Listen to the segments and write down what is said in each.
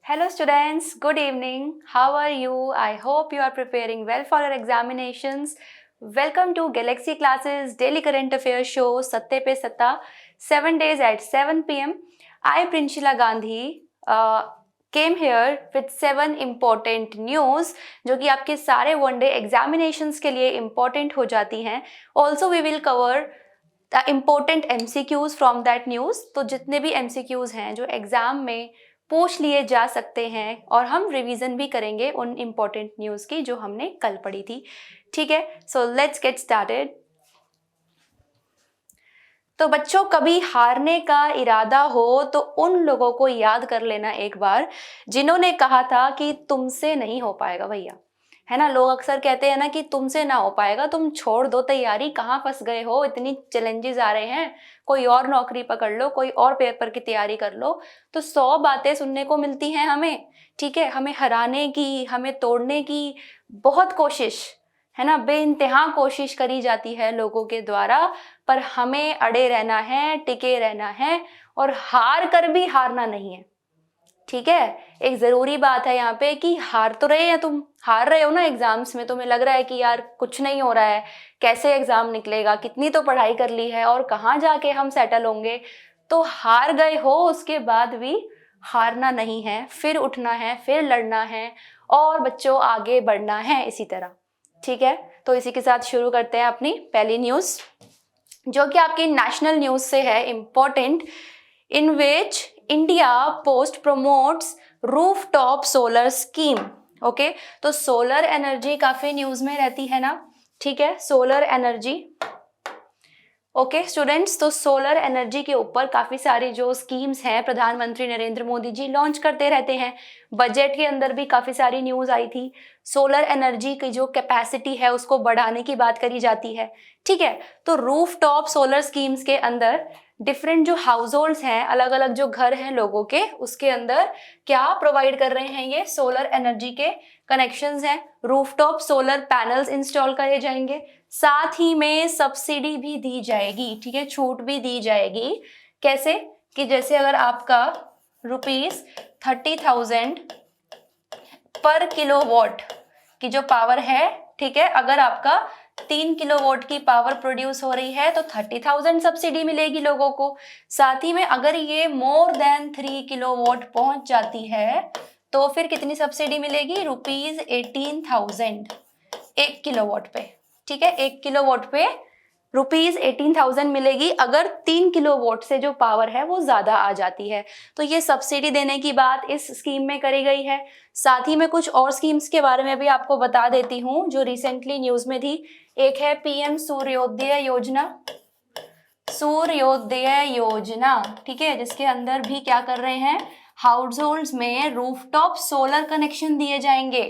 Hello students, good evening. How are you? I hope you are preparing well for your examinations. Welcome to Galaxy Classes Daily Current Affairs Show Satte Pe Satta, 7 days at 7 p.m. I, Prinshila Gandhi, came here with 7 important news जो कि आपके सारे one day examinations के लिए important हो जाती हैं. Also we will cover the important MCQs from that news. तो जितने भी MCQs हैं जो एग्जाम में पूछ लिए जा सकते हैं और हम रिवीजन भी करेंगे उन इम्पोर्टेंट न्यूज़ की जो हमने कल पढ़ी थी. ठीक है, सो लेट्स गेट स्टार्टेड. तो बच्चों, कभी हारने का इरादा हो तो उन लोगों को याद कर लेना एक बार जिन्होंने कहा था कि तुमसे नहीं हो पाएगा भैया, है ना. लोग अक्सर कहते हैं ना कि तुमसे ना हो पाएगा, तुम छोड़ दो तैयारी, कहाँ फंस गए हो, इतनी चैलेंजेस आ रहे हैं, कोई और नौकरी पकड़ लो, कोई और पेपर की तैयारी कर लो. तो 100 बातें सुनने को मिलती हैं हमें. ठीक है, हमें हराने की, हमें तोड़ने की बहुत कोशिश, है ना, बेइंतहा कोशिश करी जाती है लोगों के द्वारा. पर हमें अड़े रहना है, टिके रहना है और हार कर भी हारना नहीं है. ठीक है, एक ज़रूरी बात है यहाँ पे कि हार तो रहे हैं, तुम हार रहे हो ना एग्जाम्स में, तुम्हें लग रहा है कि यार कुछ नहीं हो रहा है, कैसे एग्जाम निकलेगा, कितनी तो पढ़ाई कर ली है और कहाँ जाके हम सेटल होंगे. तो हार गए हो, उसके बाद भी हारना नहीं है, फिर उठना है, फिर लड़ना है और बच्चों आगे बढ़ना है इसी तरह. ठीक है, तो इसी के साथ शुरू करते हैं अपनी पहली न्यूज़ जो कि आपकी नेशनल न्यूज़ से है, important. In which India post promotes rooftop solar scheme. Okay, तो सोलर एनर्जी काफ़ी न्यूज़ में रहती है ना. ठीक है, सोलर एनर्जी. ओके स्टूडेंट्स, तो सोलर एनर्जी के ऊपर काफ़ी सारी जो स्कीम्स हैं प्रधानमंत्री नरेंद्र मोदी जी लॉन्च करते रहते हैं. बजट के अंदर भी काफ़ी सारी न्यूज़ आई थी. सोलर एनर्जी की जो कैपेसिटी है उसको बढ़ाने की बात करी जाती है. ठीक है, तो रूफटॉप सोलर स्कीम्स के अंदर डिफरेंट जो हाउस होल्ड्स हैं, अलग अलग जो घर हैं लोगों के, उसके अंदर क्या प्रोवाइड कर रहे हैं, ये सोलर एनर्जी के कनेक्शंस हैं. रूफटॉप सोलर पैनल्स इंस्टॉल करे जाएंगे, साथ ही में सब्सिडी भी दी जाएगी. ठीक है, छूट भी दी जाएगी. कैसे कि जैसे अगर आपका ₹30,000 पर किलोवाट की जो पावर है, ठीक है, अगर आपका 3 किलोवाट की पावर प्रोड्यूस हो रही है तो 30,000 सब्सिडी मिलेगी लोगों को. साथ ही में अगर ये मोर देन 3 किलोवाट पहुंच जाती है तो फिर कितनी सब्सिडी मिलेगी? ₹18,000 1 किलोवाट पे. ठीक है, 1 किलोवाट पे ₹18,000 मिलेगी अगर 3 किलोवाट से जो पावर है वो ज़्यादा आ जाती है. तो ये सब्सिडी देने की बात इस स्कीम में करी गई है. साथ ही में कुछ और स्कीम्स के बारे में भी आपको बता देती हूँ जो रिसेंटली न्यूज़ में थी. एक है PM सूर्योदय योजना. सूर्योदय योजना, ठीक है, जिसके अंदर भी क्या कर रहे हैं, हाउस होल्ड्स में रूफटॉप सोलर कनेक्शन दिए जाएंगे.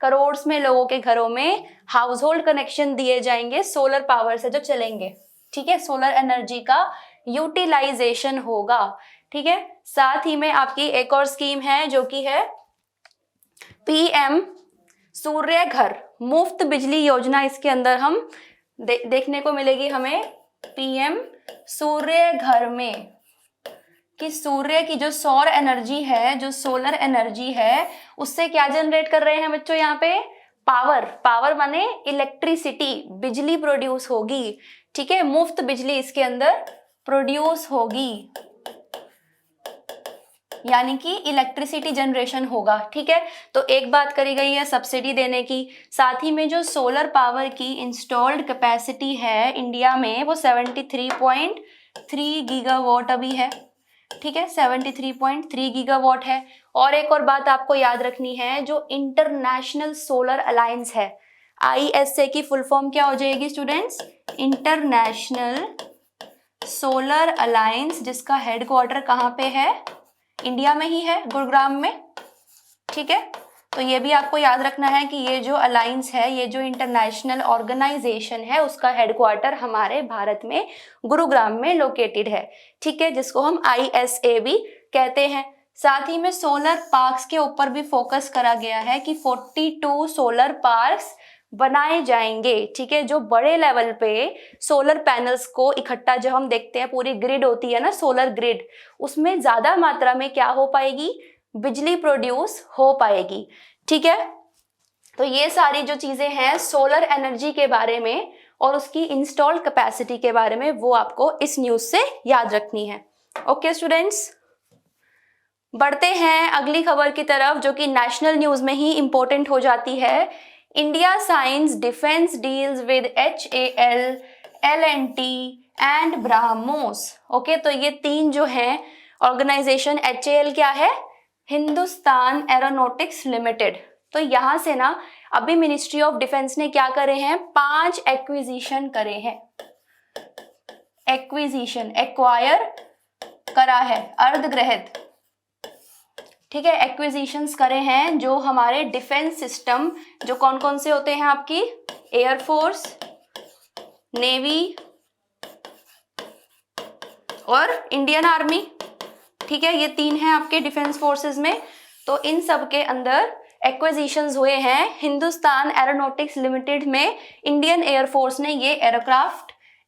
करोड़ में लोगों के घरों में हाउस होल्ड कनेक्शन दिए जाएंगे सोलर पावर से जो चलेंगे. ठीक है, सोलर एनर्जी का यूटिलाइजेशन होगा. ठीक है, साथ ही में आपकी एक और स्कीम है जो कि है PM सूर्य घर मुफ्त बिजली योजना. इसके अंदर हम देखने को मिलेगी हमें PM सूर्य घर में कि सूर्य की जो सौर एनर्जी है, जो सोलर एनर्जी है, उससे क्या जनरेट कर रहे हैं बच्चों यहाँ पे? पावर. पावर माने इलेक्ट्रिसिटी, बिजली प्रोड्यूस होगी. ठीक है, मुफ्त बिजली इसके अंदर प्रोड्यूस होगी, यानी कि इलेक्ट्रिसिटी जनरेशन होगा. ठीक है, तो एक बात करी गई है सब्सिडी देने की. साथ ही में जो सोलर पावर की इंस्टॉल्ड कैपेसिटी है इंडिया में वो 73.3 गीगावाट अभी है. ठीक है, 73.3 गीगावाट है. और एक और बात आपको याद रखनी है, जो इंटरनेशनल सोलर अलायंस है, ISA की फुल फॉर्म क्या हो जाएगी स्टूडेंट्स? इंटरनेशनल सोलर अलायंस, जिसका हेडक्वार्टर कहाँ पे है? इंडिया में ही है, गुरुग्राम में. ठीक है, तो ये भी आपको याद रखना है कि ये जो अलायंस है, ये जो इंटरनेशनल ऑर्गेनाइजेशन है, उसका हेडक्वार्टर हमारे भारत में गुरुग्राम में लोकेटेड है. ठीक है, जिसको हम ISA भी कहते हैं. साथ ही में सोलर पार्क्स के ऊपर भी फोकस करा गया है कि 42 सोलर पार्क्स बनाए जाएंगे. ठीक है, जो बड़े लेवल पे सोलर पैनल्स को इकट्ठा, जो हम देखते हैं पूरी ग्रिड होती है ना, सोलर ग्रिड, उसमें ज़्यादा मात्रा में क्या हो पाएगी? बिजली प्रोड्यूस हो पाएगी। ठीक है, तो ये सारी जो चीजें हैं सोलर एनर्जी के बारे में और उसकी इंस्टॉल्ड कैपेसिटी के बारे में, वो आपको इस न्यूज से याद रखनी है। ओके स्टूडेंट्स, बढ़ते हैं अगली खबर की तरफ जो कि नेशनल न्यूज में ही इंपॉर्टेंट हो जाती है। India science defence deals with HAL, L&T and BrahMos. Okay, तो ये तीन जो हैं ऑर्गेनाइजेशन, HAL क्या है, हिंदुस्तान एरोनॉटिक्स लिमिटेड। तो यहां से ना अभी मिनिस्ट्री ऑफ डिफेंस ने क्या करे हैं, 5 एक्विजिशन करे हैं। एक्विजिशन, एक्वायर करा है, अर्धग्रहित। ठीक है, एक्विजिशंस करे हैं जो हमारे डिफेंस सिस्टम, जो कौन कौन से होते हैं आपकी, एयरफोर्स, नेवी और इंडियन आर्मी। ठीक है, ये तीन हैं आपके डिफेंस फोर्सेस में। तो इन सब के अंदर एक्विजिशंस हुए हैं। हिंदुस्तान एरोनॉटिक्स लिमिटेड में इंडियन एयरफोर्स ने ये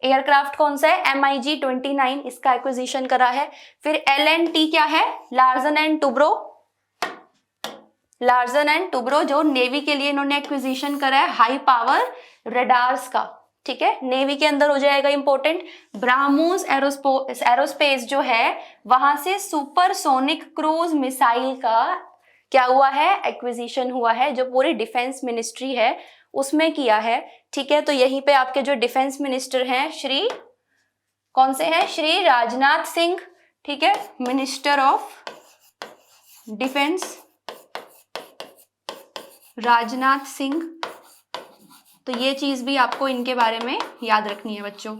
एयरक्राफ्ट कौन सा है, MiG-29, इसका एक्विजिशन करा है। फिर L&T क्या है, लार्सन एंड टुब्रो, जो नेवी के लिए इन्होंने एक्विजिशन करा है, हाई पावर रडार्स का। ठीक है, नेवी के अंदर हो जाएगा इंपॉर्टेंट। ब्राह्मोस एरोस्पेस जो है, वहां से सुपरसोनिक क्रूज मिसाइल का क्या हुआ है, एक्विजिशन हुआ है, जो पूरी डिफेंस मिनिस्ट्री है उसमें किया है। ठीक है, तो यहीं पे आपके जो डिफेंस मिनिस्टर हैं, श्री कौन से हैं, श्री राजनाथ सिंह। ठीक है, minister of defence Rajnath Singh. तो ये चीज भी आपको इनके बारे में याद रखनी है बच्चों।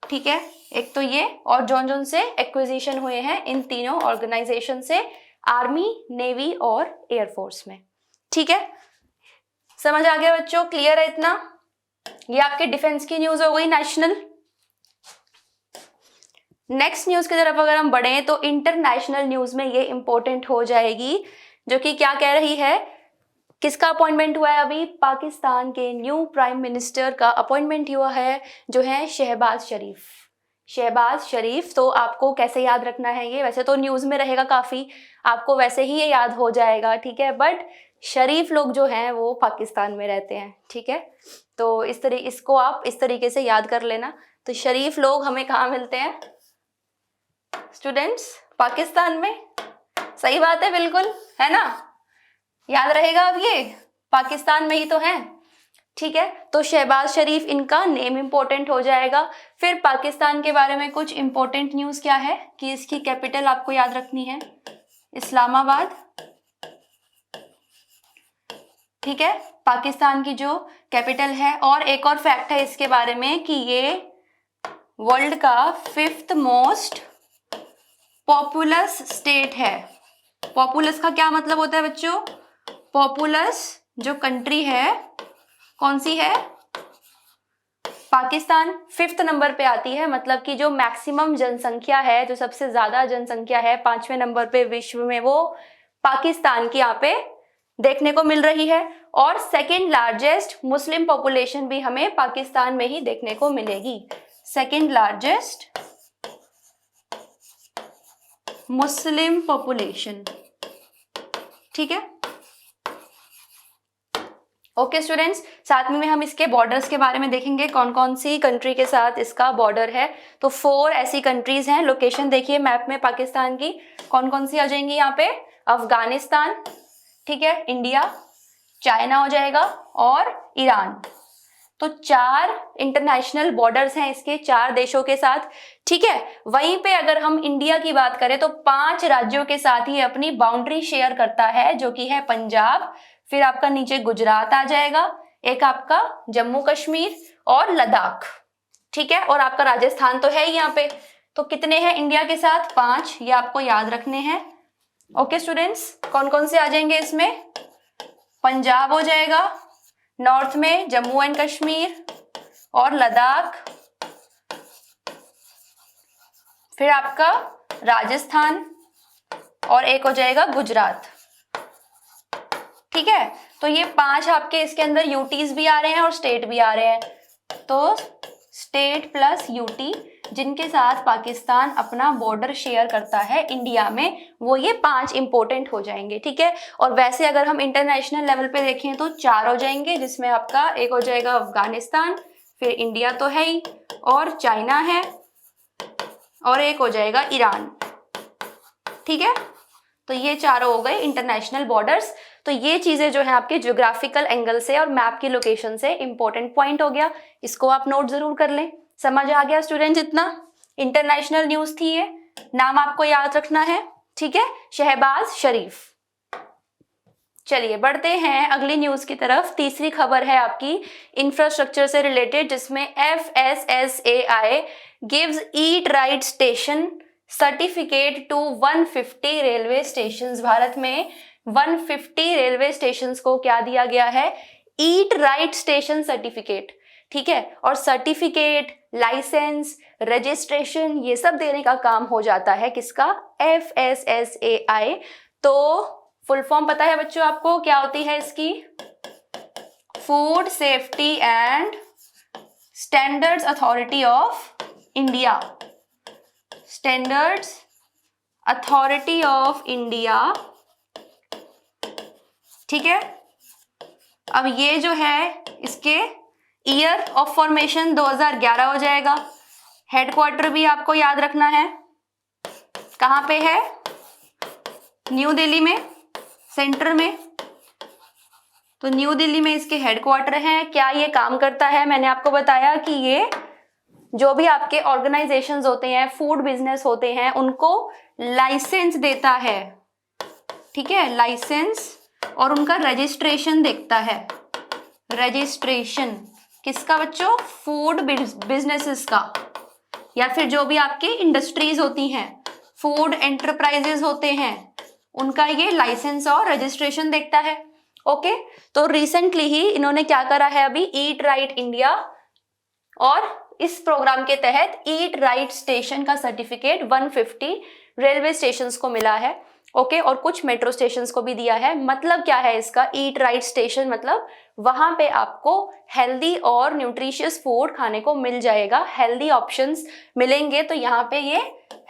ठीक है, एक तो ये, और जौन से एक्विजिशन हुए हैं इन तीनों ऑर्गेनाइजेशन से, आर्मी, नेवी और एयरफोर्स में। ठीक है, समझ आ गया बच्चों, क्लियर है इतना? ये आपके डिफेंस की न्यूज हो गई नेशनल। नेक्स्ट न्यूज की तरफ अगर हम बढ़े तो इंटरनेशनल न्यूज में ये इंपॉर्टेंट हो जाएगी, जो कि क्या कह रही है, किसका अपॉइंटमेंट हुआ है अभी, पाकिस्तान के न्यू प्राइम मिनिस्टर का अपॉइंटमेंट हुआ है, जो है शहबाज शरीफ। तो आपको कैसे याद रखना है ये, वैसे तो न्यूज में रहेगा काफी, आपको वैसे ही ये याद हो जाएगा। ठीक है, बट शरीफ लोग जो हैं वो पाकिस्तान में रहते हैं। ठीक है, तो इसको आप इस तरीके से याद कर लेना। तो शरीफ लोग हमें कहाँ मिलते हैं स्टूडेंट्स, पाकिस्तान में। सही बात है, बिल्कुल, है ना, याद रहेगा। अब ये पाकिस्तान में ही तो है। ठीक है, तो शहबाज शरीफ इनका नेम इंपॉर्टेंट हो जाएगा। फिर पाकिस्तान के बारे में कुछ इंपॉर्टेंट न्यूज क्या है कि इसकी कैपिटल आपको याद रखनी है, इस्लामाबाद। ठीक है, पाकिस्तान की जो कैपिटल है। और एक और फैक्ट है इसके बारे में कि ये वर्ल्ड का 5th मोस्ट पॉपुलस स्टेट है। पॉपुलस का क्या मतलब होता है बच्चों, पॉपुलस जो कंट्री है, कौन सी है, पाकिस्तान 5th नंबर पे आती है। मतलब कि जो मैक्सिमम जनसंख्या है, जो सबसे ज्यादा जनसंख्या है 5वें नंबर पे विश्व में, वो पाकिस्तान की यहाँ पे देखने को मिल रही है। और सेकंड लार्जेस्ट मुस्लिम पॉपुलेशन भी हमें पाकिस्तान में ही देखने को मिलेगी, सेकंड लार्जेस्ट मुस्लिम पॉपुलेशन। ठीक है, ओके स्टूडेंट्स, साथ में हम इसके बॉर्डर्स के बारे में देखेंगे, कौन कौन सी कंट्री के साथ इसका बॉर्डर है। तो 4 ऐसी कंट्रीज हैं, लोकेशन देखिए मैप में पाकिस्तान की, कौन कौन सी आ जाएंगी यहाँ पे, अफगानिस्तान, ठीक है, इंडिया, चाइना हो जाएगा और ईरान। तो 4 इंटरनेशनल बॉर्डर्स हैं इसके 4 देशों के साथ। ठीक है, वहीं पे अगर हम इंडिया की बात करें तो 5 राज्यों के साथ ही अपनी बाउंड्री शेयर करता है, जो कि है पंजाब, फिर आपका नीचे गुजरात आ जाएगा, एक आपका जम्मू कश्मीर और लद्दाख। ठीक है, और आपका राजस्थान तो है ही यहाँ पे। तो कितने हैं इंडिया के साथ, 5, ये आपको याद रखने हैं। ओके स्टूडेंट्स, कौन कौन से आ जाएंगे इसमें, पंजाब हो जाएगा, नॉर्थ में जम्मू एंड कश्मीर और लद्दाख, फिर आपका राजस्थान और एक हो जाएगा गुजरात। ठीक है, तो ये 5 आपके इसके अंदर यूटीज भी आ रहे हैं और स्टेट भी आ रहे हैं। तो स्टेट प्लस यूटी जिनके साथ पाकिस्तान अपना बॉर्डर शेयर करता है इंडिया में, वो ये 5 इंपॉर्टेंट हो जाएंगे, ठीक है। और वैसे अगर हम इंटरनेशनल लेवल पे देखें तो 4 हो जाएंगे, जिसमें आपका एक हो जाएगा अफगानिस्तान, फिर इंडिया तो है ही, और चाइना है, और एक हो जाएगा ईरान, ठीक है। तो ये चारों हो गए इंटरनेशनल बॉर्डर्स। तो ये चीजें जो है आपके ज्योग्राफिकल एंगल से और मैप की लोकेशन से इंपॉर्टेंट पॉइंट हो गया, इसको आप नोट जरूर कर लें। समझ आ गया स्टूडेंट्स? इतना इंटरनेशनल न्यूज थी ये, नाम आपको याद रखना है, ठीक है, शहबाज शरीफ। चलिए बढ़ते हैं अगली न्यूज की तरफ। तीसरी खबर है आपकी इंफ्रास्ट्रक्चर से रिलेटेड, जिसमें FSSAI gives eat right station certificate to 150 railway stations. Bharat में 150 रेलवे स्टेशंस को क्या दिया गया है? ईट राइट स्टेशन सर्टिफिकेट, ठीक है। और सर्टिफिकेट, लाइसेंस, रजिस्ट्रेशन, ये सब देने का काम हो जाता है किसका? FSSAI। तो फुल फॉर्म पता है बच्चों आपको क्या होती है इसकी? Food safety and standards authority of India. Standards authority of India, ठीक है। अब ये जो है इसके ईयर ऑफ फॉर्मेशन 2011 हो जाएगा। हेडक्वार्टर भी आपको याद रखना है, कहाँ पे है? न्यू दिल्ली में, सेंटर में। तो न्यू दिल्ली में इसके हेडक्वार्टर हैं। क्या ये काम करता है? मैंने आपको बताया कि ये जो भी आपके ऑर्गेनाइजेशंस होते हैं, फूड बिजनेस होते हैं, उनको लाइसेंस देता है, ठीक है, लाइसेंस, और उनका रजिस्ट्रेशन देखता है। रजिस्ट्रेशन किसका बच्चों? फूड बिजनेसेस का, या फिर जो भी आपकी इंडस्ट्रीज होती हैं, फूड एंटरप्राइजेस होते हैं, उनका ये लाइसेंस और रजिस्ट्रेशन देखता है। ओके, तो रिसेंटली ही इन्होंने क्या करा है अभी? ईट राइट इंडिया, और इस प्रोग्राम के तहत ईट राइट स्टेशन का सर्टिफिकेट 150 रेलवे स्टेशंस को मिला है। ओके, और कुछ मेट्रो स्टेशंस को भी दिया है। मतलब क्या है इसका? ईट राइट स्टेशन मतलब वहां पे आपको हेल्दी और न्यूट्रिशियस फूड खाने को मिल जाएगा, हेल्दी ऑप्शंस मिलेंगे। तो यहाँ पे ये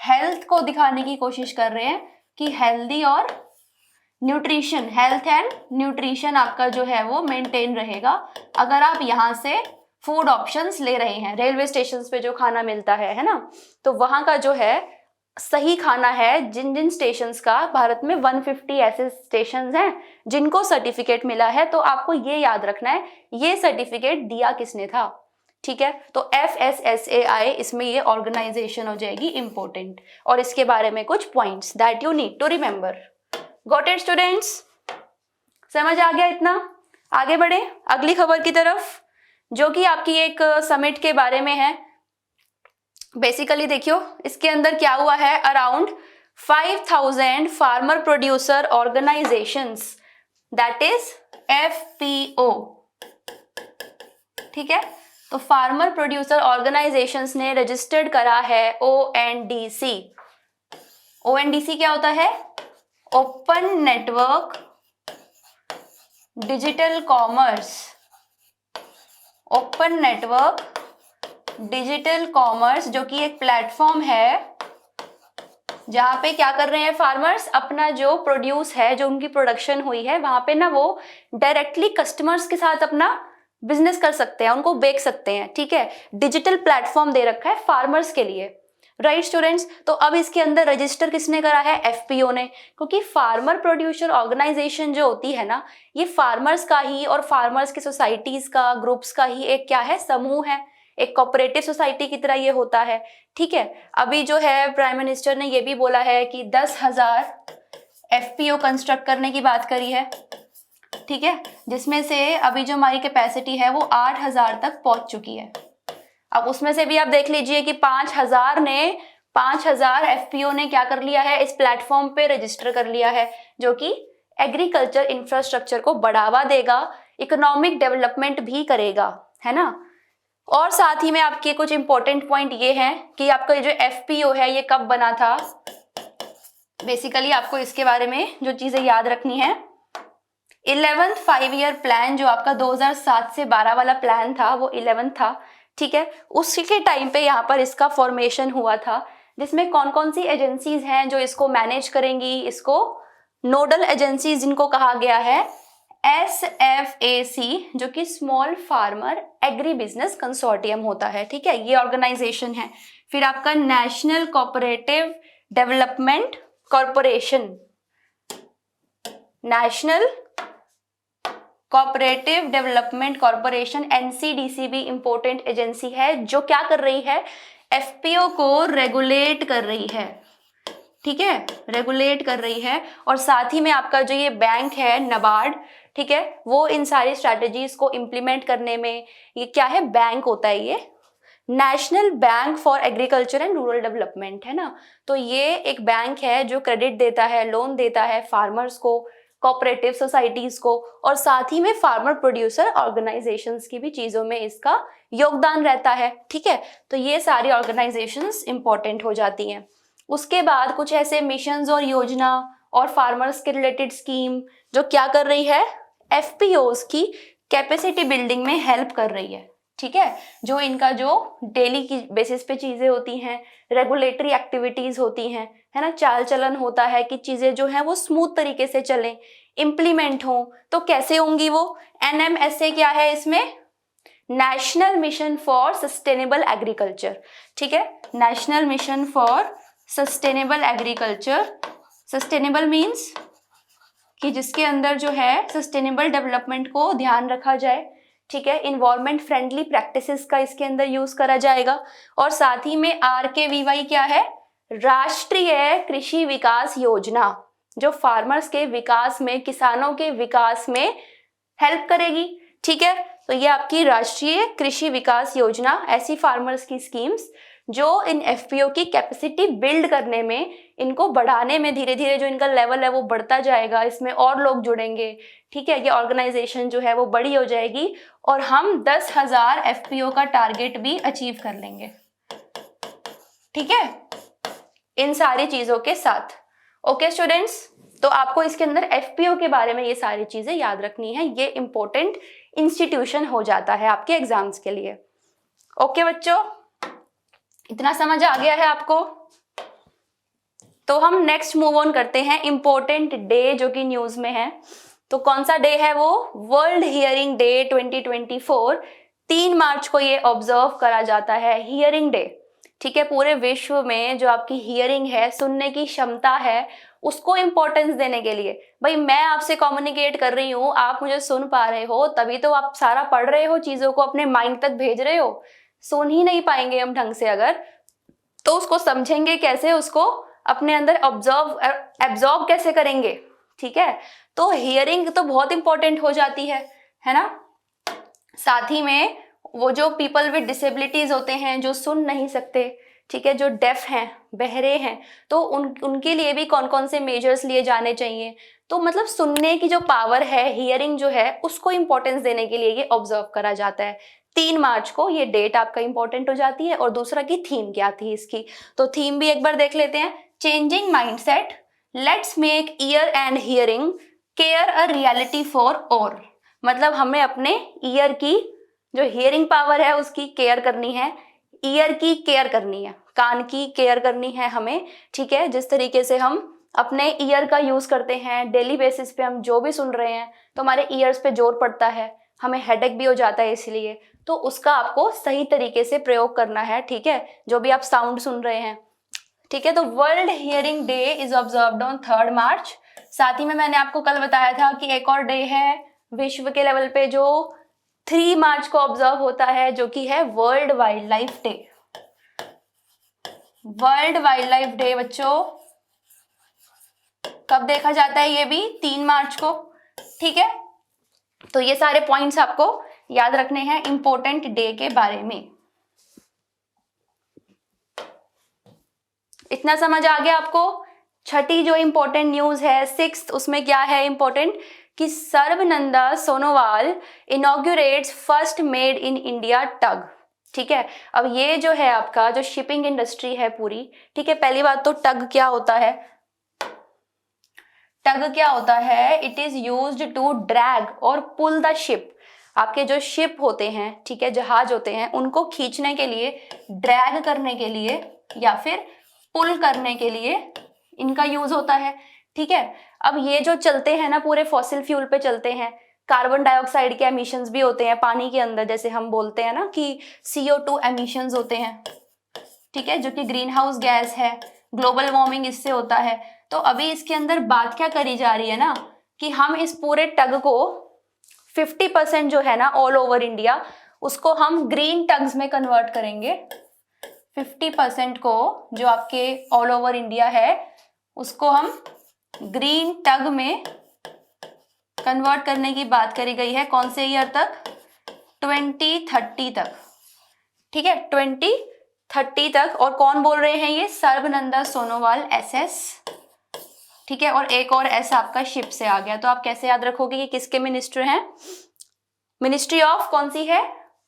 हेल्थ को दिखाने की कोशिश कर रहे हैं कि हेल्दी और न्यूट्रिशन, हेल्थ एंड न्यूट्रिशन आपका जो है वो मेंटेन रहेगा अगर आप यहाँ से फूड ऑप्शंस ले रहे हैं। रेलवे स्टेशंस पे जो खाना मिलता है ना, तो वहां का जो है सही खाना है। जिन जिन स्टेशंस का, भारत में 150 ऐसे स्टेशंस हैं जिनको सर्टिफिकेट मिला है, तो आपको ये याद रखना है ये सर्टिफिकेट दिया किसने था, ठीक है। तो FSSAI इसमें ये ऑर्गेनाइजेशन हो जाएगी इंपॉर्टेंट, और इसके बारे में कुछ points that you need to remember. Got it students? समझ आ गया इतना? आगे बढ़े अगली खबर की तरफ, जो कि आपकी एक समिट के बारे में है। बेसिकली देखियो इसके अंदर क्या हुआ है, around 5000 farmer producer organisations, that is FPO, ठीक है। तो फार्मर प्रोड्यूसर ऑर्गेनाइजेशंस ने रजिस्टर्ड करा है ONDC। ONDC क्या होता है? Open network digital commerce. Open network digital commerce, जो कि एक प्लेटफॉर्म है जहां पे क्या कर रहे हैं फार्मर्स, अपना जो प्रोड्यूस है, जो उनकी प्रोडक्शन हुई है, वहां पे ना वो डायरेक्टली कस्टमर्स के साथ अपना बिजनेस कर सकते हैं, उनको बेच सकते हैं, ठीक है। डिजिटल प्लेटफॉर्म दे रखा है फार्मर्स के लिए, राइट स्टूडेंट्स। तो अब इसके अंदर रजिस्टर किसने करा है? FPO ने, क्योंकि फार्मर प्रोड्यूसर ऑर्गेनाइजेशन जो होती है ना, ये फार्मर्स का ही और फार्मर्स की सोसाइटीज का, ग्रुप्स का ही एक क्या है, समूह है, एक कोऑपरेटिव सोसाइटी की तरह ये होता है, ठीक है। अभी जो है प्राइम मिनिस्टर ने ये भी बोला है कि 10,000 FPO कंस्ट्रक्ट करने की बात करी है, ठीक है, जिसमें से अभी जो हमारी कैपेसिटी है वो 8,000 तक पहुंच चुकी है। अब उसमें से भी आप देख लीजिए कि 5,000 FPO ने क्या कर लिया है, इस प्लेटफॉर्म पे रजिस्टर कर लिया है, जो कि एग्रीकल्चर इंफ्रास्ट्रक्चर को बढ़ावा देगा, इकोनॉमिक डेवलपमेंट भी करेगा, है ना। और साथ ही में आपके कुछ इंपॉर्टेंट पॉइंट ये हैं कि आपका जो FPO है ये कब बना था। बेसिकली आपको इसके बारे में जो चीजें याद रखनी है, 11th 5 ईयर प्लान जो आपका 2007 से 12 वाला प्लान था, वो 11th था, ठीक है, उसके टाइम पे यहाँ पर इसका फॉर्मेशन हुआ था, जिसमें कौन कौन सी एजेंसीज हैं जो इसको मैनेज करेंगी, इसको नोडल एजेंसीज जिनको कहा गया है SFAC, जो कि small farmer agri business consortium होता है, ठीक है, ये ऑर्गेनाइजेशन है। फिर आपका national cooperative development corporation, national cooperative development corporation NCDC भी इंपॉर्टेंट एजेंसी है, जो क्या कर रही है, FPO को रेगुलेट कर रही है, ठीक है, रेगुलेट कर रही है। और साथ ही में आपका जो ये बैंक है NABARD, ठीक है, वो इन सारी स्ट्रैटेजीज को इम्प्लीमेंट करने में, ये क्या है, बैंक होता है, ये national bank for agriculture and rural development है ना। तो ये एक बैंक है जो क्रेडिट देता है, लोन देता है फार्मर्स को, कोऑपरेटिव सोसाइटीज को, और साथ ही में फार्मर प्रोड्यूसर ऑर्गेनाइजेशंस की भी चीजों में इसका योगदान रहता है, ठीक है। तो ये सारी ऑर्गेनाइजेशंस इंपॉर्टेंट हो जाती हैं। उसके बाद कुछ ऐसे मिशंस और योजना और फार्मर्स के रिलेटेड स्कीम जो क्या कर रही है, FPOs की कैपेसिटी बिल्डिंग में हेल्प कर रही है, ठीक है। जो इनका जो डेली की बेसिस पे चीजें होती हैं, रेगुलेटरी एक्टिविटीज होती हैं, है ना, चाल चलन होता है कि चीजें जो हैं वो स्मूथ तरीके से चलें, इम्प्लीमेंट हो, तो कैसे होंगी वो, NMSA क्या है इसमें, national mission for sustainable agriculture, ठीक है, national mission for sustainable agriculture. Sustainable means कि जिसके अंदर जो है सस्टेनेबल डेवलपमेंट को ध्यान रखा जाए, ठीक है, इन्वायरमेंट फ्रेंडली प्रैक्टिसेस का इसके अंदर यूज करा जाएगा। और साथ ही में RKVY क्या है, राष्ट्रीय कृषि विकास योजना, जो फार्मर्स के विकास में, किसानों के विकास में हेल्प करेगी, ठीक है। तो ये आपकी राष्ट्रीय कृषि विकास योजना, ऐसी फार्मर्स की स्कीम्स जो इन FPO की कैपेसिटी बिल्ड करने में, इनको बढ़ाने में, धीरे धीरे जो इनका लेवल है वो बढ़ता जाएगा, इसमें और लोग जुड़ेंगे, ठीक है, ये ऑर्गेनाइजेशन जो है वो बड़ी हो जाएगी और हम 10,000 FPO का टारगेट भी अचीव कर लेंगे, ठीक है, इन सारी चीजों के साथ। ओके स्टूडेंट्स, तो आपको इसके अंदर FPO के बारे में ये सारी चीजें याद रखनी है, ये इंपॉर्टेंट इंस्टीट्यूशन हो जाता है आपके एग्जाम्स के लिए। ओके बच्चों, इतना समझ आ गया है आपको? तो हम नेक्स्ट मूव ऑन करते हैं, इंपॉर्टेंट डे जो कि न्यूज में है। तो कौन सा डे है वो, वर्ल्ड हियरिंग डे 2024। 3 मार्च को ये ऑब्जर्व करा जाता है, हियरिंग डे, ठीक है। पूरे विश्व में जो आपकी हियरिंग है, सुनने की क्षमता है, उसको इंपॉर्टेंस देने के लिए, भाई मैं आपसे कम्युनिकेट कर रही हूँ, आप मुझे सुन पा रहे हो, तभी तो आप सारा पढ़ रहे हो, चीजों को अपने माइंड तक भेज रहे हो। सुन ही नहीं पाएंगे हम ढंग से अगर, तो उसको समझेंगे कैसे, उसको अपने अंदर एब्जॉर्ब कैसे करेंगे, ठीक है। तो हियरिंग तो बहुत इंपॉर्टेंट हो जाती है ना। साथ ही में वो जो पीपल विद डिसेबिलिटीज होते हैं, जो सुन नहीं सकते, ठीक है, जो डेफ हैं, बहरे हैं, तो उनके लिए भी कौन कौन से मेजर्स लिए जाने चाहिए। तो मतलब सुनने की जो पावर है, हियरिंग जो है, उसको इंपॉर्टेंस देने के लिए ये ऑब्जर्व करा जाता है। 3 मार्च को ये डेट आपका इंपॉर्टेंट हो जाती है। और दूसरा की थीम क्या थी इसकी, तो थीम भी एक बार देख लेते हैं, changing mindset, let's make year and hearing care a reality for all. मतलब हमें अपने ईयर की जो हियरिंग पावर है उसकी केयर करनी है, ईयर की केयर करनी है, कान की केयर करनी है हमें, ठीक है। जिस तरीके से हम अपने ईयर का यूज करते हैं डेली बेसिस पे, हम जो भी सुन रहे हैं तो हमारे ईयर्स पे जोर पड़ता है, हमें हेडेक भी हो जाता है, इसलिए तो उसका आपको सही तरीके से प्रयोग करना है, ठीक है, जो भी आप साउंड सुन रहे हैं, ठीक है। तो world hearing day is observed on 3 मार्च। साथ ही में मैंने आपको कल बताया था कि एक और डे है विश्व के लेवल पे जो 3 मार्च को ऑब्जर्व होता है, जो कि है world wild life day. World wild life day बच्चों कब देखा जाता है, ये भी 3 मार्च को, ठीक है। तो ये सारे पॉइंट्स आपको याद रखने हैं इंपॉर्टेंट डे के बारे में। इतना समझ आ गया आपको? छठी जो इंपॉर्टेंट न्यूज है 6th, उसमें क्या है इंपॉर्टेंट कि Sarbananda Sonowal inaugurates first made in India tug, ठीक है। अब ये जो है आपका जो शिपिंग इंडस्ट्री है पूरी, ठीक है। पहली बात तो टग क्या होता है, टग क्या होता है, it is used to drag और पुल द शिप। आपके जो शिप होते हैं, ठीक है, जहाज होते हैं, उनको खींचने के लिए, ड्रैग करने के लिए या फिर पुल करने के लिए इनका यूज होता है, ठीक है। अब ये जो चलते हैं ना पूरे फॉसिल फ्यूल पे चलते हैं, कार्बन डाइऑक्साइड के एमिशंस भी होते हैं पानी के अंदर, जैसे हम बोलते हैं ना कि CO2 एमिशंस होते हैं, ठीक है, जो कि ग्रीन हाउस गैस है, ग्लोबल वार्मिंग इससे होता है। तो अभी इसके अंदर बात क्या करी जा रही है ना कि हम इस पूरे टग को 50% जो है ना ऑल ओवर इंडिया, उसको हम ग्रीन टग्स में कन्वर्ट करेंगे। 50% को जो आपके ऑल ओवर इंडिया है उसको हम ग्रीन टग में कन्वर्ट करने की बात करी गई है। कौन से ईयर तक? 2030 तक, ठीक है, 2030 तक। और कौन बोल रहे हैं? ये सर्बानंद सोनोवाल SS, ठीक है। और एक और S आपका शिप से आ गया। तो आप कैसे याद रखोगे कि किसके मिनिस्टर हैं? मिनिस्ट्री ऑफ कौन सी है?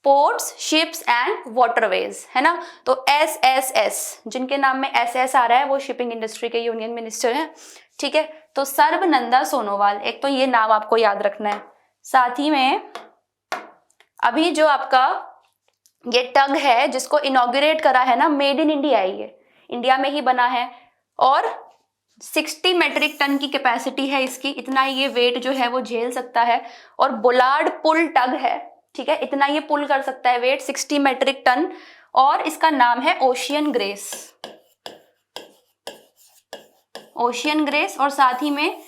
पोर्ट्स, शिप्स एंड वाटरवेज, है ना। तो SSS, जिनके नाम में SS आ रहा है वो शिपिंग इंडस्ट्री के यूनियन मिनिस्टर हैं, ठीक है। तो सर्बानंद सोनोवाल, एक तो ये नाम आपको याद रखना है। साथ ही में अभी जो आपका ये टग है जिसको इनॉग्रेट करा है ना, मेड इन इंडिया है, ये इंडिया में ही बना है और 60 मेट्रिक टन की कैपेसिटी है इसकी, इतना ये वेट जो है वो झेल सकता है। और बुलार्ड पुल टग है, ठीक है, इतना ये पुल कर सकता है, वेट 60 मेट्रिक टन। और इसका नाम है ओशियन ग्रेस, ओशियन ग्रेस। और साथ ही में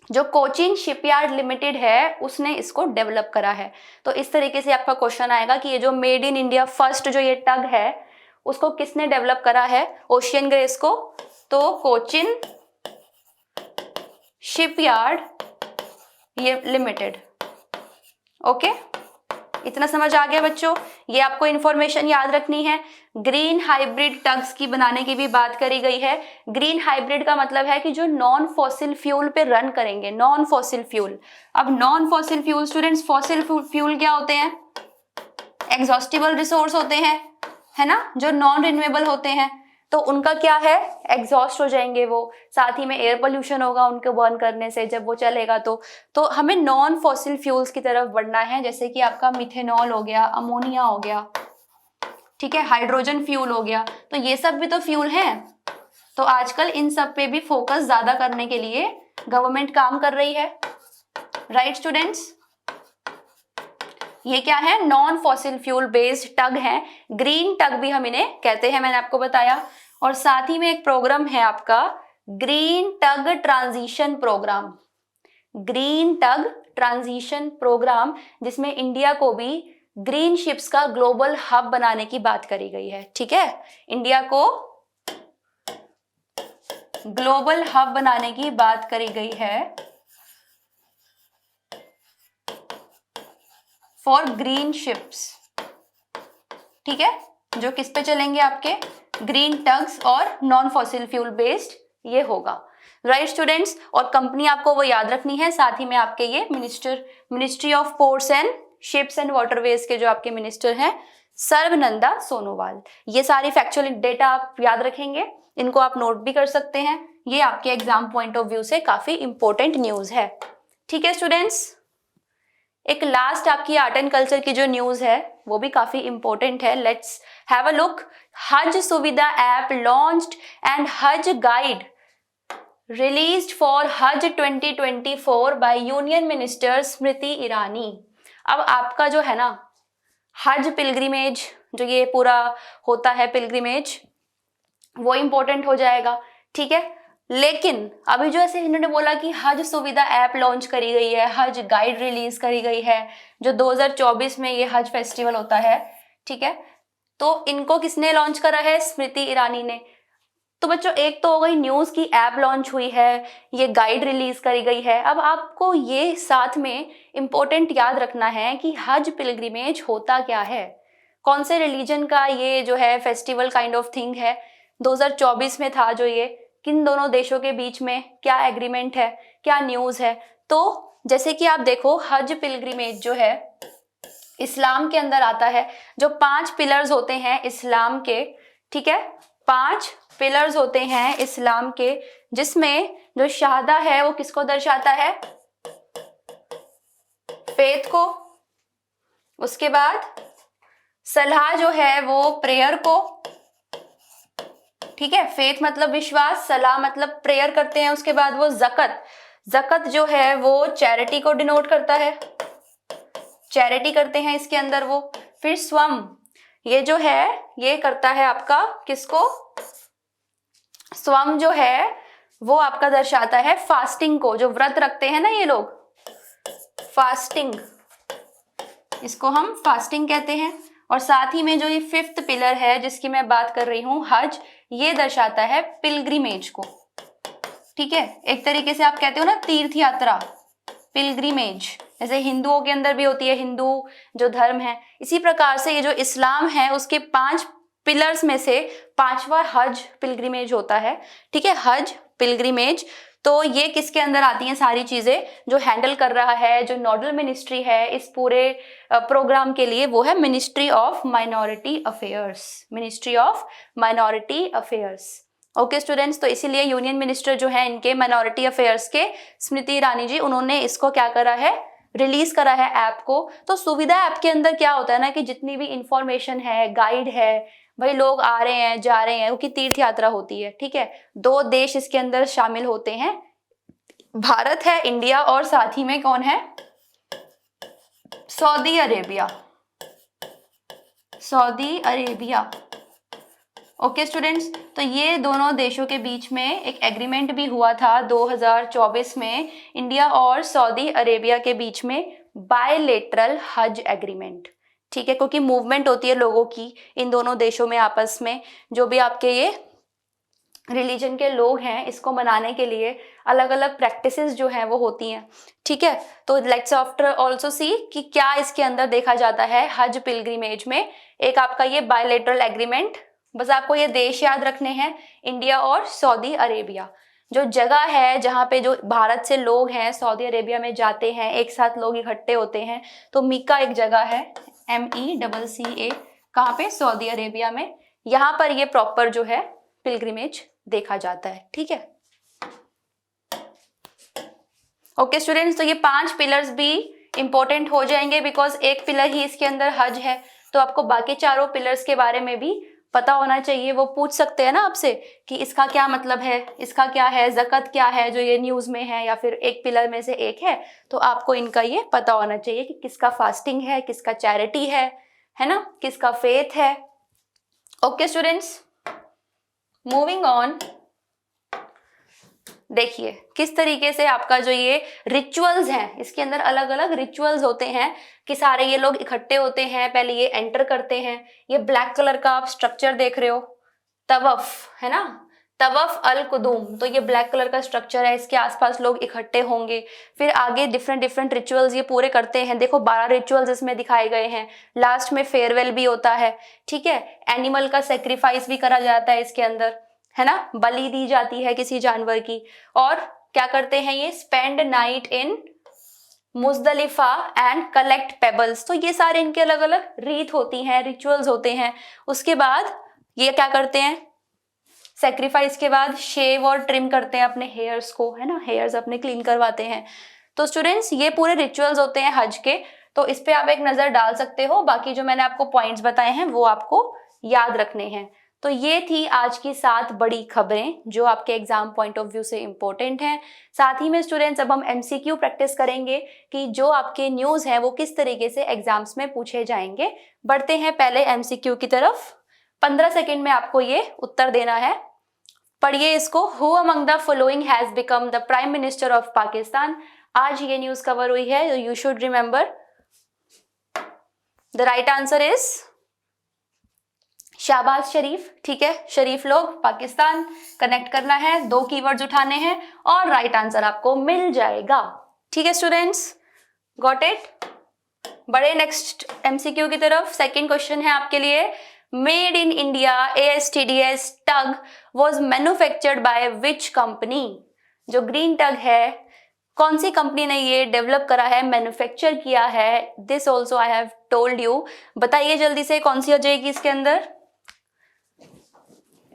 जो कोचिन शिपयार्ड लिमिटेड है उसने इसको डेवलप करा है। तो इस तरीके से आपका क्वेश्चन आएगा कि ये जो मेड इन इंडिया फर्स्ट जो ये टग है उसको किसने डेवलप करा है? ओशियन ग्रेस को। तो कोचिन शिपयार्ड ये लिमिटेड, ओके, इतना समझ आ गया बच्चों। ये आपको इंफॉर्मेशन याद रखनी है। ग्रीन हाइब्रिड टग्स की बनाने की भी बात करी गई है। ग्रीन हाइब्रिड का मतलब है कि जो नॉन फॉसिल फ्यूल पे रन करेंगे, नॉन फॉसिल फ्यूल। अब non fossil fuel students, fossil fuel क्या होते हैं? एग्जॉस्टिबल रिसोर्स होते हैं, है ना, जो नॉन रिन्यूएबल होते हैं। तो उनका क्या है? एग्जॉस्ट हो जाएंगे वो, साथ ही में एयर पोल्यूशन होगा उनको बर्न करने से जब वो चलेगा। तो हमें नॉन फॉसिल फ्यूल्स की तरफ बढ़ना है, जैसे कि आपका मिथेनॉल हो गया, अमोनिया हो गया, ठीक है, हाइड्रोजन फ्यूल हो गया। तो ये सब भी तो फ्यूल हैं। तो आजकल इन सब पे भी फोकस ज्यादा करने के लिए गवर्नमेंट काम कर रही है, राइट स्टूडेंट्स। ये क्या है? नॉन फॉसिल फ्यूल बेस्ड टग है, ग्रीन टग भी हम इन्हें कहते हैं, मैंने आपको बताया। और साथ ही में एक प्रोग्राम है आपका green tug transition programme, green tug transition programme, जिसमें इंडिया को भी ग्रीन शिप्स का ग्लोबल हब बनाने की बात करी गई है, ठीक है। इंडिया को ग्लोबल हब बनाने की बात करी गई है फॉर ग्रीन शिप्स, ठीक है, जो किस पे चलेंगे? आपके ग्रीन टग्स और नॉन फॉसिल फ्यूल बेस्ड ये होगा, राइट स्टूडेंट्स। और कंपनी आपको वो याद रखनी है। साथ ही में आपके ये ministry of ports and ships and waterways के जो आपके मिनिस्टर हैं सर्बानंद सोनोवाल। ये सारी फैक्चुअल डेटा आप याद रखेंगे, इनको आप नोट भी कर सकते हैं। ये आपके एग्जाम पॉइंट ऑफ व्यू से काफी इंपॉर्टेंट न्यूज है, ठीक है स्टूडेंट्स। एक लास्ट आपकी आर्ट एंड कल्चर की जो न्यूज है वो भी काफी इंपॉर्टेंट है। Let's have a look. हज सुविधा ऐप लॉन्च्ड एंड हज गाइड रिलीज्ड फॉर हज 2024 by union minister Smriti Irani. अब आपका जो है ना हज पिलग्रिमेज, जो ये पूरा होता है पिलग्रिमेज, वो इंपॉर्टेंट हो जाएगा, ठीक है। लेकिन अभी जो ऐसे इन्होंने बोला कि हज सुविधा ऐप लॉन्च करी गई है, हज गाइड रिलीज करी गई है, जो 2024 में ये हज फेस्टिवल होता है, ठीक है। तो इनको किसने लॉन्च करा है? स्मृति ईरानी ने। तो बच्चों एक तो हो गई न्यूज की ऐप लॉन्च हुई है, ये गाइड रिलीज करी गई है। अब आपको ये साथ में इंपॉर्टेंट याद रखना है कि हज पिलग्रिमेज होता क्या है, कौन से रिलीजन का ये जो है फेस्टिवल काइंड ऑफ थिंग है, 2024 में था जो ये, किन दोनों देशों के बीच में क्या एग्रीमेंट है, क्या न्यूज है। तो जैसे कि आप देखो हज पिलग्रिमेज जो है इस्लाम के अंदर आता है। जो 5 पिलर्स होते हैं इस्लाम के, ठीक है, 5 पिलर्स होते हैं इस्लाम के, जिसमें जो शहादा है वो किसको दर्शाता है? फेथ को, उसके बाद सलाह जो है वो प्रेयर को, ठीक है, फेथ मतलब विश्वास, सलाह मतलब प्रेयर करते हैं। उसके बाद वो ज़कत, ज़कत जो है वो चैरिटी को डिनोट करता है, चैरिटी करते हैं इसके अंदर वो। फिर स्वम, ये जो है ये करता है आपका किसको, स्वम जो है वो आपका दर्शाता है फास्टिंग को, जो व्रत रखते हैं ना ये लोग, फास्टिंग, इसको हम फास्टिंग कहते हैं। और साथ ही में जो ये फिफ्थ पिलर है जिसकी मैं बात कर रही हूं, हज, ये दर्शाता है पिलग्रिमेज को, ठीक है। एक तरीके से आप कहते हो ना तीर्थ यात्रा, पिलग्रिमेज, जैसे हिंदुओं के अंदर भी होती है, हिंदू जो धर्म है, इसी प्रकार से ये जो इस्लाम है उसके 5 पिलर्स में से 5वां हज पिलग्रिमेज होता है, ठीक है, हज पिलग्रिमेज। तो ये किसके अंदर आती हैं सारी चीजें, जो हैंडल कर रहा है, जो नोडल मिनिस्ट्री है इस पूरे प्रोग्राम के लिए, वो है ministry of minority affairs, ministry of minority affairs. Okay students, तो इसीलिए यूनियन मिनिस्टर जो है इनके माइनॉरिटी अफेयर्स के, स्मृति ईरानी जी, उन्होंने इसको क्या करा है, रिलीज करा है ऐप को। तो सुविधा ऐप के अंदर क्या होता है ना कि जितनी भी इंफॉर्मेशन है, गाइड है, भाई लोग आ रहे हैं जा रहे हैं, क्योंकि तीर्थ यात्रा होती है, ठीक है। 2 देश इसके अंदर शामिल होते हैं, भारत है, इंडिया, और साथ ही में कौन है, Saudi Arabia, Saudi Arabia. Okay students, तो ये दोनों देशों के बीच में एक एग्रीमेंट भी हुआ था 2024 में, इंडिया और सऊदी अरेबिया के बीच में बायलेटरल हज एग्रीमेंट, ठीक है, क्योंकि मूवमेंट होती है लोगों की इन दोनों देशों में आपस में, जो भी आपके ये रिलीजन के लोग हैं इसको मनाने के लिए अलग अलग प्रैक्टिसेस जो हैं वो होती हैं, ठीक है। तो लेट्स आफ्टर ऑल्सो सी कि क्या इसके अंदर देखा जाता है हज पिलग्रिमेज में। एक आपका ये बायलेटरल एग्रीमेंट, बस आपको ये देश याद रखने हैं, इंडिया और सऊदी अरेबिया। जो जगह है जहाँ पे जो भारत से लोग हैं सऊदी अरेबिया में जाते हैं, एक साथ लोग इकट्ठे होते हैं, तो मीका एक जगह है, MECCA, कहाँ पे, सऊदी अरेबिया में, यहाँ पर ये प्रॉपर जो है पिलग्रिमेज देखा जाता है, ठीक है। ओके स्टूडेंट्स, तो ये 5 पिलर्स भी इंपॉर्टेंट हो जाएंगे, बिकॉज एक पिलर ही इसके अंदर हज है, तो आपको बाकी चारों पिलर्स के बारे में भी पता होना चाहिए। वो पूछ सकते हैं ना आपसे कि इसका क्या मतलब है, इसका क्या है, ज़कत क्या है, जो ये न्यूज़ में है, या फिर एक पिलर में से एक है, तो आपको इनका ये पता होना चाहिए कि किसका फास्टिंग है, किसका चैरिटी है ना, किसका फेथ है। ओके स्टूडेंट्स, मूविंग ऑन, देखिए किस तरीके से आपका जो ये रिचुअल्स हैं, इसके अंदर अलग अलग रिचुअल्स होते हैं कि सारे ये लोग इकट्ठे होते हैं, पहले ये एंटर करते हैं। ये ब्लैक कलर का आप स्ट्रक्चर देख रहे हो, तवफ है ना, तवफ अल कुदूम, तो ये ब्लैक कलर का स्ट्रक्चर है, इसके आसपास लोग इकट्ठे होंगे। फिर आगे डिफरेंट रिचुअल्स ये पूरे करते हैं, देखो 12 रिचुअल्स इसमें दिखाए गए हैं। लास्ट में फेयरवेल भी होता है, ठीक है, एनिमल का सेक्रीफाइस भी करा जाता है इसके अंदर, है ना, बलि दी जाती है किसी जानवर की। और क्या करते हैं ये, spend night in Muzdalifah and collect pebbles, तो ये सारे इनके अलग अलग रीत होती हैं, रिचुअल्स होते हैं। उसके बाद ये क्या करते हैं, सेक्रीफाइस के बाद शेव और ट्रिम करते हैं अपने हेयर्स को, है ना, हेयर्स अपने क्लीन करवाते हैं। तो स्टूडेंट्स ये पूरे रिचुअल्स होते हैं हज के, तो इस पे आप एक नजर डाल सकते हो। बाकी जो मैंने आपको पॉइंट्स बताए हैं वो आपको याद रखने हैं। तो ये थी आज की 7 बड़ी खबरें जो आपके एग्जाम पॉइंट ऑफ व्यू से इंपॉर्टेंट हैं। साथ ही में स्टूडेंट्स अब हम MCQ प्रैक्टिस करेंगे कि जो आपके न्यूज़ हैं वो किस तरीके से एग्जाम्स में पूछे जाएंगे। बढ़ते हैं पहले MCQ की तरफ। 15 सेकेंड में आपको ये उत्तर देना है। पढ़िए इसको, who among the following has become the prime minister of Pakistan. आज ये न्यूज कवर हुई है, you should remember. The right answer is Shahbaz Sharif, ठीक है, शरीफ लोग पाकिस्तान कनेक्ट करना है, 2 कीवर्ड्स उठाने हैं और राइट आंसर आपको मिल जाएगा, ठीक है स्टूडेंट्स, गॉट इट। बड़े नेक्स्ट MCQ की तरफ। सेकंड क्वेश्चन है आपके लिए, made in India ASTDS tug was manufactured by which company. जो ग्रीन टग है, कौन सी कंपनी ने ये डेवलप करा है, मैन्युफैक्चर किया है, this also I have told you. बताइए जल्दी से कौन सी हो जाएगी इसके अंदर,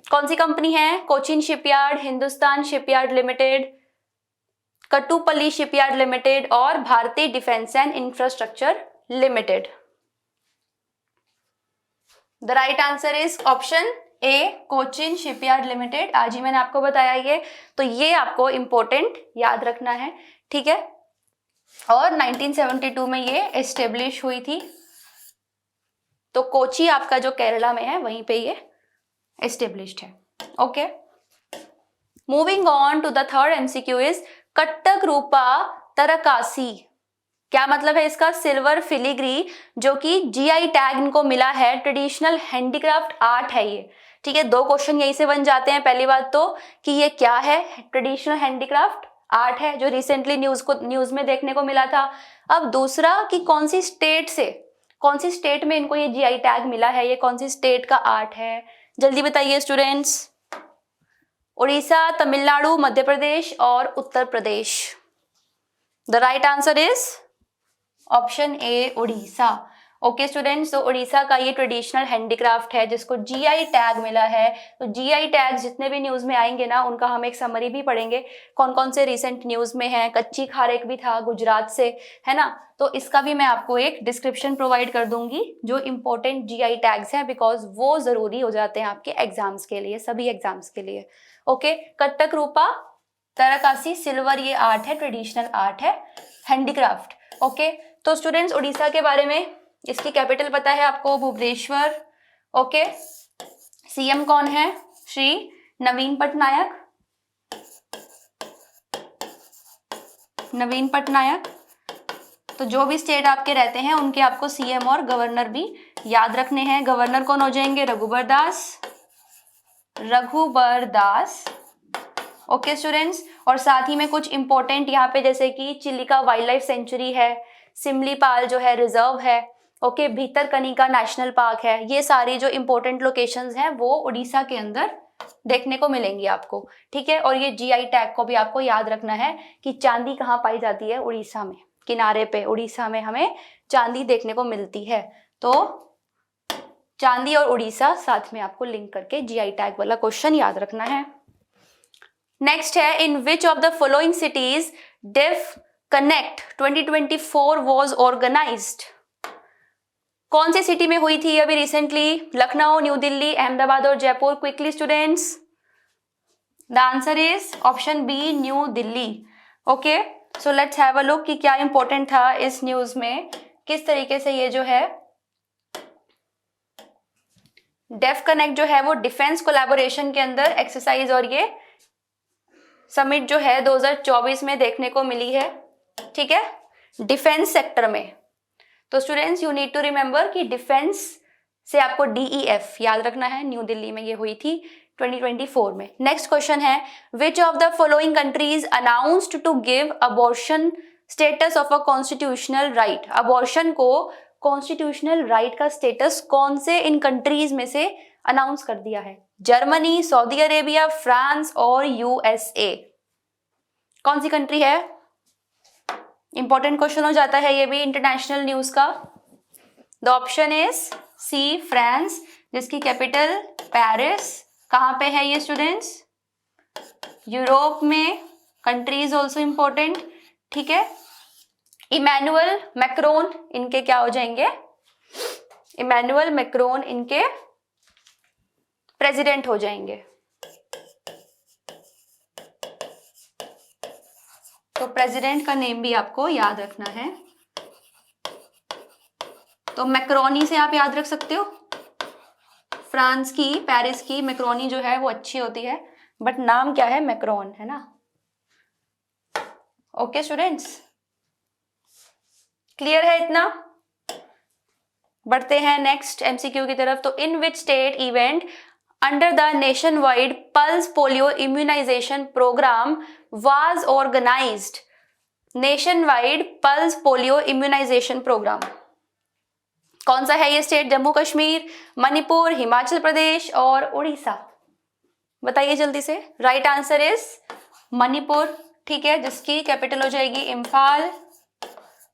कौन सी कंपनी है, Cochin shipyard, Hindustan shipyard limited, Kattupalli shipyard limited और भारतीय defence and infrastructure limited. The right answer is option A, Cochin shipyard limited. आज ही मैंने आपको बताया ये, तो ये आपको इंपॉर्टेंट याद रखना है, ठीक है। और 1972 में ये एस्टेब्लिश हुई थी, तो कोची आपका जो केरला में है वहीं पे ये एस्टेब्लिश्ड है। Okay, moving on to the third MCQ is Cuttack Rupa Tarakasi. क्या मतलब है इसका? सिल्वर फिलीग्री, जो कि जीआई टैग इनको मिला है, ट्रेडिशनल हैंडीक्राफ्ट आर्ट है ये, ठीक है। दो क्वेश्चन यहीं से बन जाते हैं। पहली बात तो कि ये क्या है, ट्रेडिशनल हैंडीक्राफ्ट आर्ट है, जो रिसेंटली न्यूज में देखने को मिला था। अब दूसरा कि कौन सी स्टेट में इनको ये जीआई टैग मिला है, ये कौन सी स्टेट का आर्ट है, जल्दी बताइए स्टूडेंट्स। उड़ीसा, तमिलनाडु, मध्य प्रदेश और Uttar Pradesh. The right answer is option A, Orissa. Okay students, तो उड़ीसा का ये ट्रेडिशनल हैंडीक्राफ्ट है जिसको जीआई टैग मिला है। तो जीआई टैग जितने भी न्यूज में आएंगे ना, उनका हम एक समरी भी पढ़ेंगे, कौन कौन से रिसेंट न्यूज में है। कच्ची खारेक भी था गुजरात से, है ना, तो इसका भी मैं आपको एक डिस्क्रिप्शन प्रोवाइड कर दूंगी, जो इंपॉर्टेंट जीआई टैग्स हैं, बिकॉज वो जरूरी हो जाते हैं आपके एग्जाम्स के लिए, सभी एग्जाम्स के लिए। ओके, कट्टक रूपा तरकासी सिल्वर ये आर्ट है, ट्रेडिशनल आर्ट है, हैंडीक्राफ्ट। ओके, तो स्टूडेंट्स उड़ीसा के बारे में, इसकी कैपिटल पता है आपको, भुवनेश्वर। ओके, सीएम कौन है? श्री नवीन पटनायक। नवीन पटनायक। तो जो भी स्टेट आपके रहते हैं उनके आपको सीएम और गवर्नर भी याद रखने हैं। गवर्नर कौन हो जाएंगे? रघुबर दास। ओके स्टूडेंट्स, और साथ ही में कुछ इंपॉर्टेंट यहाँ पे, जैसे कि चिलिका वाइल्ड लाइफ सेंचुरी है, सिमलीपाल जो है रिजर्व है, ओके, भीतरकनिका नेशनल पार्क है। ये सारी जो इंपॉर्टेंट लोकेशंस हैं वो उड़ीसा के अंदर देखने को मिलेंगी आपको, ठीक है। और ये जीआई टैग को भी आपको याद रखना है कि चांदी कहाँ पाई जाती है? उड़ीसा में, किनारे पे उड़ीसा में हमें चांदी देखने को मिलती है। तो चांदी और उड़ीसा साथ में आपको लिंक करके जीआई टैग वाला क्वेश्चन याद रखना है। नेक्स्ट है, in which of the following cities deaf connect 2024 was organised. कौन सी सिटी में हुई थी अभी रिसेंटली? लखनऊ, न्यू दिल्ली, अहमदाबाद और Jaipur. Quickly students, the answer is option B, new Delhi. Okay, so let's have a look कि क्या इंपॉर्टेंट था इस न्यूज में, किस तरीके से ये जो है डेफ कनेक्ट जो है वो डिफेंस कोलैबोरेशन के अंदर एक्सरसाइज और ये समिट जो है 2024 में देखने को मिली है, ठीक है, डिफेंस सेक्टर में। तो students you need to remember कि डिफेंस से आपको DEF याद रखना है। न्यू दिल्ली में ये हुई थी 2024 में। नेक्स्ट क्वेश्चन है, which of the following countries announced to give abortion status of a constitutional right. Abortion को कॉन्स्टिट्यूशनल राइट का स्टेटस कौन से इन कंट्रीज में से अनाउंस कर दिया है? जर्मनी, सऊदी अरेबिया, फ्रांस और USA। कौन सी कंट्री है? इंपॉर्टेंट क्वेश्चन हो जाता है ये भी इंटरनेशनल न्यूज का। The option is C, France, जिसकी कैपिटल पेरिस। कहाँ पे है ये स्टूडेंट्स? यूरोप में। कंट्री इज ऑल्सो इंपॉर्टेंट, ठीक है। इमैनुअल मैक्रोन इनके क्या हो जाएंगे? इमैनुअल मैक्रोन इनके प्रेसिडेंट हो जाएंगे। तो प्रेसिडेंट का नेम भी आपको याद रखना है। तो मैक्रोनी से आप याद रख सकते हो। फ्रांस की, पेरिस की मैक्रोनी जो है वो अच्छी होती है, बट नाम क्या है? मैक्रोन, है ना। ओके स्टूडेंट्स, क्लियर है इतना? बढ़ते हैं नेक्स्ट MCQ की तरफ। तो in which state event under the nationwide pulse polio immunisation programme was organised. Nationwide pulse polio immunisation programme कौन सा है ये स्टेट? जम्मू कश्मीर, मणिपुर, हिमाचल प्रदेश और उड़ीसा। बताइए जल्दी से। राइट आंसर इज मणिपुर, ठीक है, जिसकी कैपिटल हो जाएगी इम्फाल।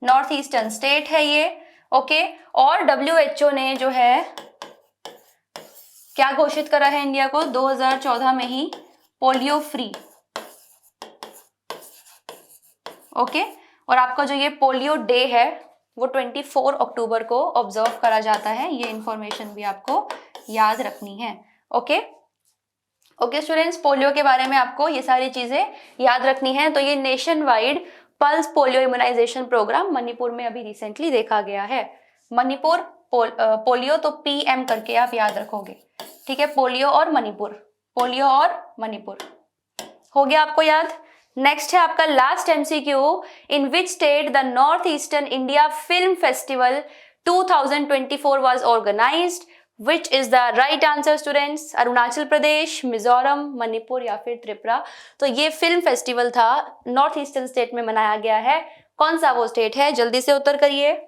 नॉर्थ ईस्टर्न स्टेट है ये, ओके। और WHO ने जो है क्या घोषित करा है इंडिया को? 2014 में ही पोलियो फ्री। ओके। और आपका जो ये पोलियो डे है वो 24 अक्टूबर को ऑब्जर्व करा जाता है, ये इंफॉर्मेशन भी आपको याद रखनी है। ओके ओके स्टूडेंट्स, पोलियो के बारे में आपको ये सारी चीजें याद रखनी है। तो ये nationwide pulse polio immunisation programme Manipur में अभी रिसेंटली देखा गया है। मणिपुर पोलियो तो PM करके आप याद रखोगे, ठीक है, पोलियो और मणिपुर, पोलियो और मणिपुर हो गया आपको याद। नेक्स्ट है आपका last MCQ, in which state the north eastern India film festival 2024 was organised, which is the right answer students? Arunachal Pradesh, Mizoram, Manipur या फिर त्रिपुरा। तो ये फिल्म फेस्टिवल था नॉर्थ ईस्टर्न स्टेट में मनाया गया है, कौन सा वो स्टेट है? जल्दी से उत्तर करिए।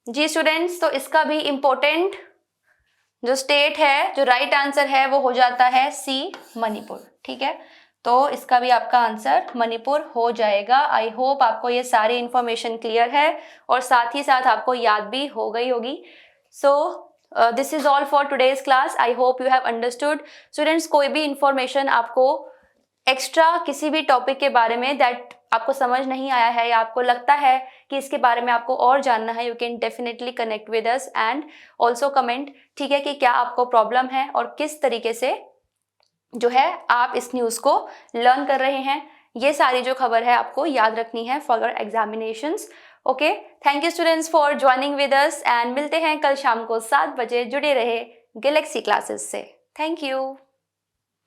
जी स्टूडेंट्स, तो इसका भी इंपॉर्टेंट जो स्टेट है, जो राइट आंसर है वो हो जाता है सी, मणिपुर, ठीक है। तो इसका भी आपका आंसर मणिपुर हो जाएगा। आई होप आपको ये सारी इंफॉर्मेशन क्लियर है और साथ ही साथ आपको याद भी हो गई होगी। So this is all for today's class. I hope you have understood. Students, कोई भी इंफॉर्मेशन आपको एक्स्ट्रा किसी भी टॉपिक के बारे में दैट आपको समझ नहीं आया है या आपको लगता है कि इसके बारे में आपको और जानना है, you can definitely connect with us and also comment, ठीक है, कि क्या आपको प्रॉब्लम है और किस तरीके से जो है आप इस न्यूज़ को लर्न कर रहे हैं। ये सारी जो खबर है आपको याद रखनी है for your examinations. Okay, thank you students for joining with us and मिलते हैं कल शाम को 7 बजे। जुड़े रहे गैलेक्सी क्लासेस से। Thank you.